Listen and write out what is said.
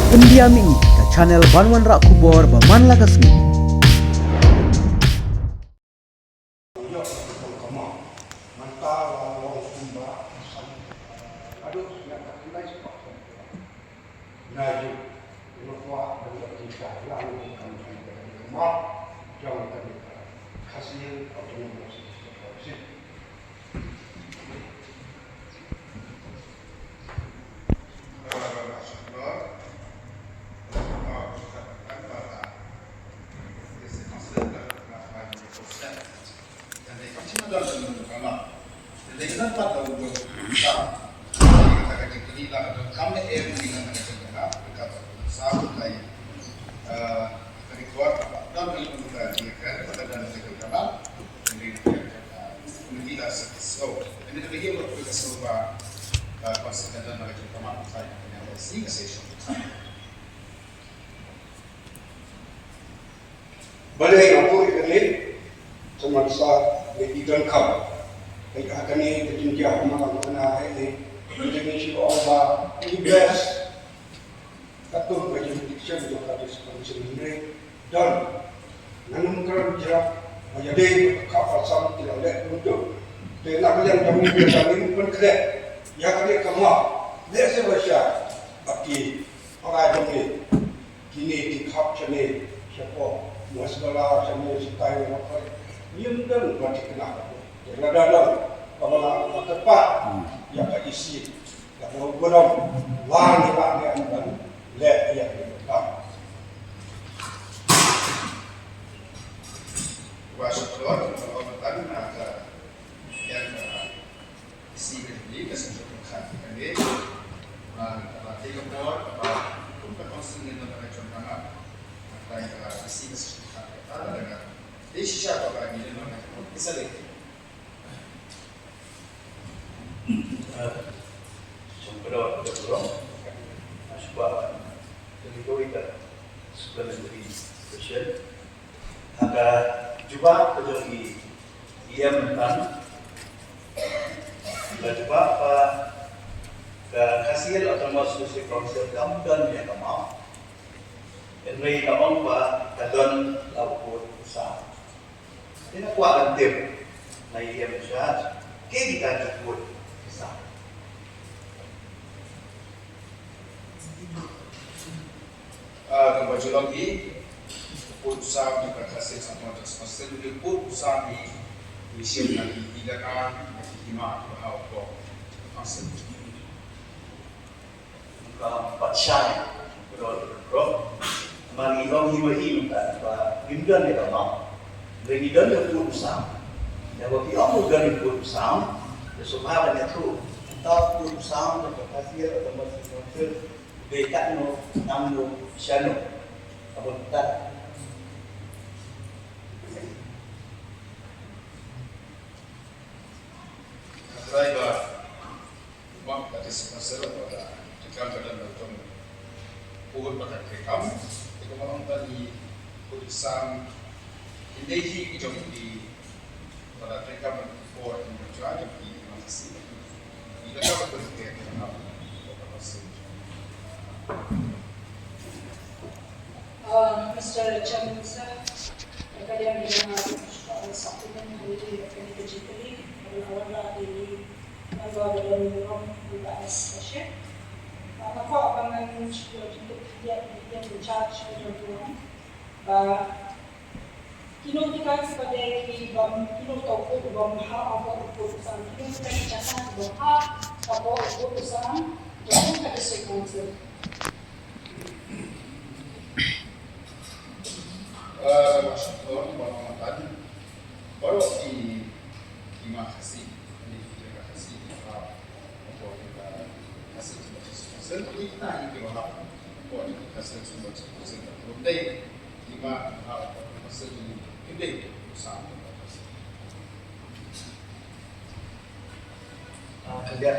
Pendiami ke channel Banwan Rak Kubor Baman Lagasmi. Balai aku ini semasa didikan kau, akan ini kejenjang makan kena ini Indonesia orang ibas atau kejenjang juga ada sendiri dan namun jerak menjadi kapal sam tidak ada untuk dan yang kami berjalan pun kerja yang kami kamu biasa baca bagi orang ini kini di kap sini siapa masalah sama sitai apa yang dan berarti kenapa yang dalam kalau tepat yang isi kalau belum wangi dan leh yang kita wasyukur pengobatan yang isi ini kesentuhan ini berarti kebor untuk konsumen dan contohnya isi kesentuhan kita dengan siapa lagi dengan bisa lagi Sumber dorong sebuah kita supplementary question ada juga bagi ia menentang juga ke hasil atau masuk proses kamu dan yang kamu ini kamu kadon lakukan usaha ini kuat tim na ia usaha kita cukup usaha kembali lagi putusan juga hasil sama terus itu putusan di isu lagi tidak kan lima atau hasil empat syai bro mari orang hidup kan himdan dia mau himdan dia putusan yang bagi orang dari putusan sesuatu yang itu atau putusan atau hasil atau masing-masing dekat no namno syano apa tak driver uang dari sponsor pada jika dalam dalam pukul pada rekam itu malam tadi putusan ini hijau di pada rekam for menjual di masih tidak dapat berpikir apa Mr. Chairman, sir, kaya dengan supplement dari energetically wala di nagawa ng bukas kasi ako abangan siguro untuk dia charge ng buwan kinutikan sa padeki kinutok ko bang ha ako utusan kinutikan siya sa bang ha ako utusan doon ka district masyarakat pengobatan baru di terima kasih untuk hasil sponsor kita ini kalau buat hasil sponsor untuk lima hasil ini sama kerja